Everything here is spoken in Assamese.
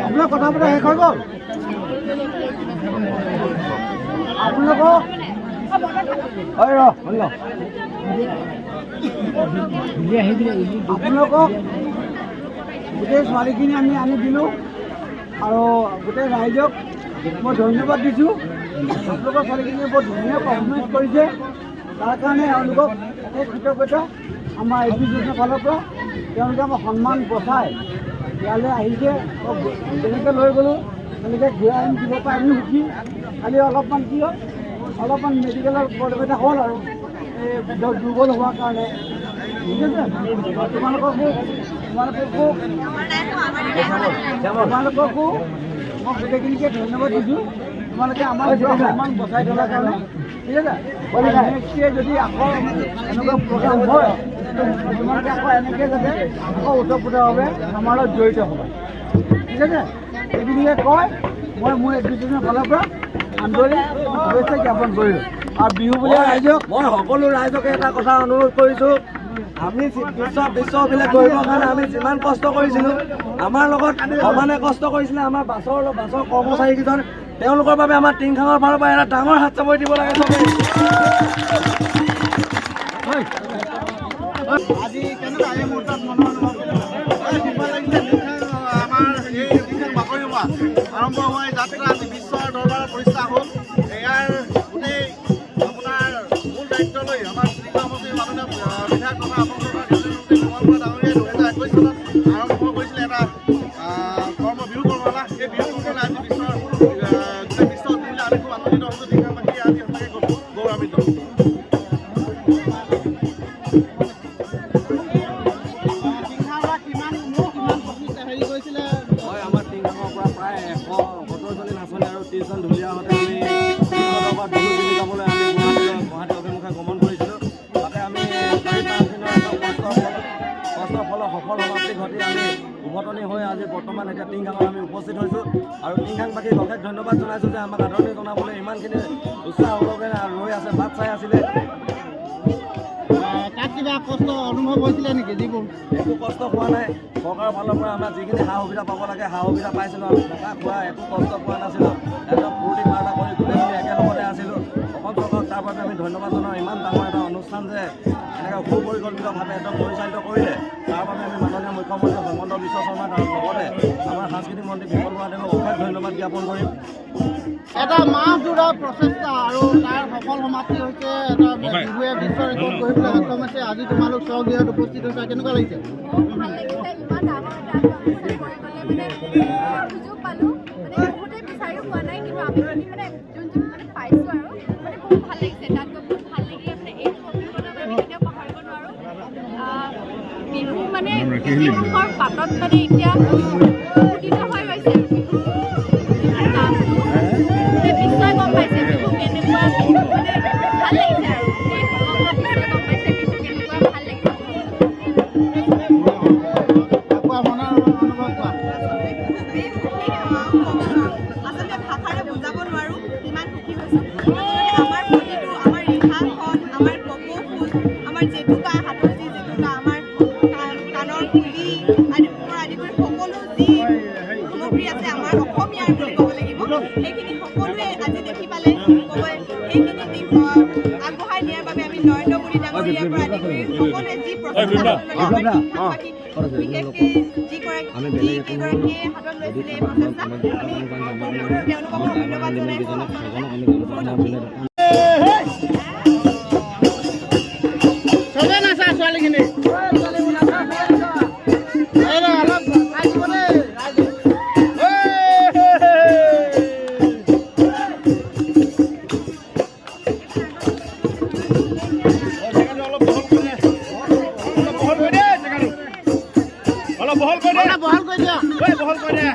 আপনাৰ কথা বলে শেষ হৈ গ'ল আপোনালোকক আপোনালোকক গোটেই ছোৱালীখিনি আমি আনি দিলোঁ আৰু গোটেই ৰাইজক মই ধন্যবাদ দিছোঁ। আপোনালোকৰ ছোৱালীখিনিয়ে বৰ ধুনীয়া পাৰফৰ্মেঞ্চ কৰিছে, তাৰ কাৰণে এওঁলোকক এই কৃতজ্ঞতা আমাৰ এডুকেশ্যনৰ ফালৰ পৰা তেওঁলোকে আমাক সন্মান বচাই ইয়ালৈ আহিছে। যেনেকৈ লৈ গ'লোঁ তেনেকৈ ঘূৰাই আনি দিব পাৰিম সুখী। খালি অলপমান কি হ'ল, অলপমান মেডিকেলৰ এটা হ'ল আৰু এই দুৰ্বল হোৱাৰ কাৰণে। ঠিক আছে, তোমালোককো মই গোটেইখিনিকে ধন্যবাদ দিছোঁ। তোমালোকে আমাৰ সন্মান বচাই থকাৰ কাৰণে। ঠিক আছে, নেক্সট ইয়েৰ যদি আকৌ এনেকুৱা প্ৰগ্ৰাম হয় তোমালোকে আকৌ এনেকৈ যাতে আকৌ ওতঃপ্ৰোতভাৱে আমাৰ লগত জড়িত হ'ব। ঠিক আছে, এইখিনিকে কয় মই মোৰ এডুকেশ্যনৰ ফালৰ পৰা আন্তৰিক শুভেচ্ছা জ্ঞাপন কৰিলোঁ। আৰু বিহু বুলি ৰাইজক মই সকলো ৰাইজকে এটা কথা অনুৰোধ কৰিছোঁ, আমি বিশ্ববিলাক কৰিবৰ কাৰণে আমি যিমান কষ্ট কৰিছিলোঁ, আমাৰ লগত সমানে কষ্ট কৰিছিলে আমাৰ বাছৰ কৰ্মচাৰীকেইজন। তেওঁলোকৰ বাবে আমাৰ টিংখাঙৰ ফালৰ পৰা এটা ডাঙৰ হাত চাপৰি দিব লাগে চবেই। আজি কেনেকুৱা এই মুহূৰ্তত মনৰ আমাৰ এই বাকৰি হোৱা আৰম্ভ হোৱা যাত্ৰা আজি বিশ্বৰ দৰবাৰত প্ৰতিষ্ঠা হ'ল। ইয়াৰ গোটেই আপোনাৰ মূল দায়িত্ব লৈ আমাৰ সমষ্টিৰ মাননীয় বিধায়ক তথা ডাঙৰীয়াই 2021 চনত আৰম্ভ কৰিছিলে এটা বিহু কৰ্মশালা। এই বিহু কৰ্মশালা আজি বিশ্বৰ দিলে আমি খুব আনন্দিত হৈছোঁ। টিংখাংবাসী আজি সঁচাকৈ গৌৰৱান্বিত। ধুলীয়াহঁতে আমি বিহু গীত গাবলৈ আমি গুৱাহাটী অভিমুখে গমন কৰিছিলোঁ। তাতে আমি 4-5 দিনৰ কষ্টৰ ফলত সফল সমাপ্তি ঘটি আমি উভতনি হৈ আজি বৰ্তমান এতিয়া টিংখাঙত আমি উপস্থিত হৈছোঁ। আৰু টিংখাংবাসীক অশেষ ধন্যবাদ জনাইছোঁ যে আমাক আদৰণি জনাবলৈ ইমানখিনি উৎসাহ হ'লকে ৰৈ আছে, বাট চাই আছিলে। তাত কিবা কষ্ট অনুভৱ হৈছিলে নেকি? যিবোৰ একো কষ্ট হোৱা নাই। চৰকাৰৰ ফালৰ পৰা আমাৰ যিখিনি সা সুবিধা পাব লাগে সা সুবিধা পাইছিলোঁ। আমি থকা খোৱা একো কষ্ট পোৱা নাছিলোঁ। একদম ফূৰ্তি ফাৰ্তা কৰি গোটেইখিনি একেলগতে আছিলোঁ। অসম চৰকাৰক তাৰ বাবে আমি ধন্যবাদ জনাওঁ। ইমান ডাঙৰ এটা অনুষ্ঠান যে এনেকৈ সুপৰিকল্পিতভাৱে একদম পৰিচালিত কৰিলে, তাৰ বাবে আমি মাননীয় মুখ্যমন্ত্ৰী হিমন্ত বিশ্ব শৰ্মাৰ লগতে আমাৰ সাংস্কৃতিক মন্ত্ৰী বিমল বৰুৱাদেৱক অশেষ ধন্যবাদ জ্ঞাপন কৰিম। এটা মাহজোৰা প্ৰচেষ্টা আৰু তাৰ সফল সমাপ্তি হৈছে এটা বিহুৱে বিশ্ব ৰেকৰ্ড কৰিবলৈ সক্ষম হৈছে। আজি তোমালোক স্বগৃহত উপস্থিত হৈছে, কেনেকুৱা লাগিছে? ভাল লাগিছে। ইমান ডাঙৰ এটা অনুষ্ঠান কৰিবলৈ সুযোগ পালোঁ। বহুতেই বিচাৰিও পোৱা নাই, কিন্তু আমি মানে যোনটো পাইছোঁ আৰু খুব ভাল লাগিছে। তাত গৈ বহুত ভাল লাগিলে। এইটো অভিজ্ঞতা আমি কেতিয়াও পাহৰিব নোৱাৰোঁ। বিহু ইতিহাসৰ পাতত এতিয়া ফুটিত হৈ গৈছে। বিশ্বই গম পাইছে বিহু কেনেকুৱা। ভাল লাগিছে আৰু সমগ্ৰ বিশ্বই গম পাইছে বিহু কেনেকুৱা। ভাল লাগিছে। আচলতে ভাষাৰে বুজাব নোৱাৰোঁ ইমান সুখী হৈছোঁ। আমাৰ প্ৰতিটো আমাৰ ৰিহাখন, আমাৰ কপৌ ফুল, আমাৰ জেতুকা, হাতৰ যি জেতুকা, আমাৰ কাণৰ ফুলি আদি কৰি সকলো যি সামগ্ৰী আছে আমাৰ অসমীয়াৰ বুলি ক'ব লাগিব। সেইখিনি সকলোৱে আজি দেখি পালে ক'ব। সেইখিনি আগবঢ়াই নিয়াৰ বাবে আমি নৰেন্দ্ৰ মোদী ডাঙৰীয়াৰ পৰা আদি কৰি সকলোৱে যি প্ৰচেষ্টা বিশেষকৈ যিকেইগৰাকীয়ে হাতত লৈছিলে এই প্ৰচেষ্টা, আমি তেওঁলোকক ধন্যবাদ জনাইছোঁ। চবে নাচা ছোৱালীখিনি বহল কৰি দিয়া।